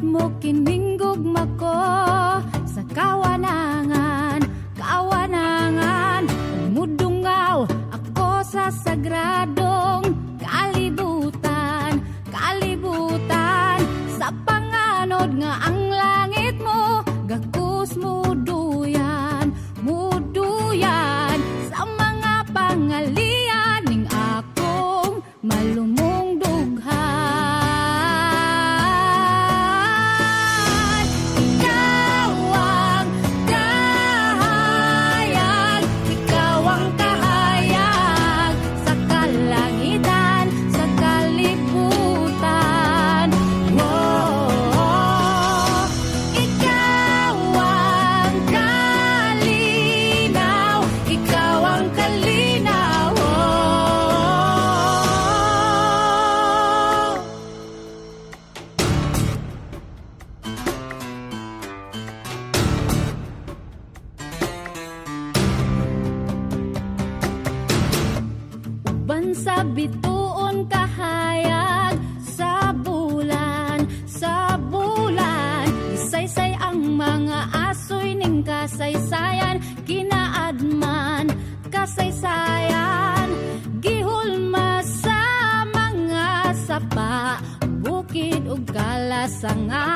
mo kininggugma ko sa kawanangan, kawanangan. Mudungaw ako sa sagradong kalibutan, kalibutan. Sa panganod nga ang langit mo, gakus muduyan, muduyan. Sa mga pangalian ning akong malumong dughan. Ikaw ang kahayag, ikaw ang kahayag sa kalangitan, sa kalibutan. Whoa. Ikaw ang kalinaw, ikaw ang kalinaw. Uban sa bituon kahayag sa bulan, sa bulan. Isaysay ang mga asoy ning kasaysayan, kinaadman kasaysayan. Gihulma sa mga sapa, bukid ug kalasangan.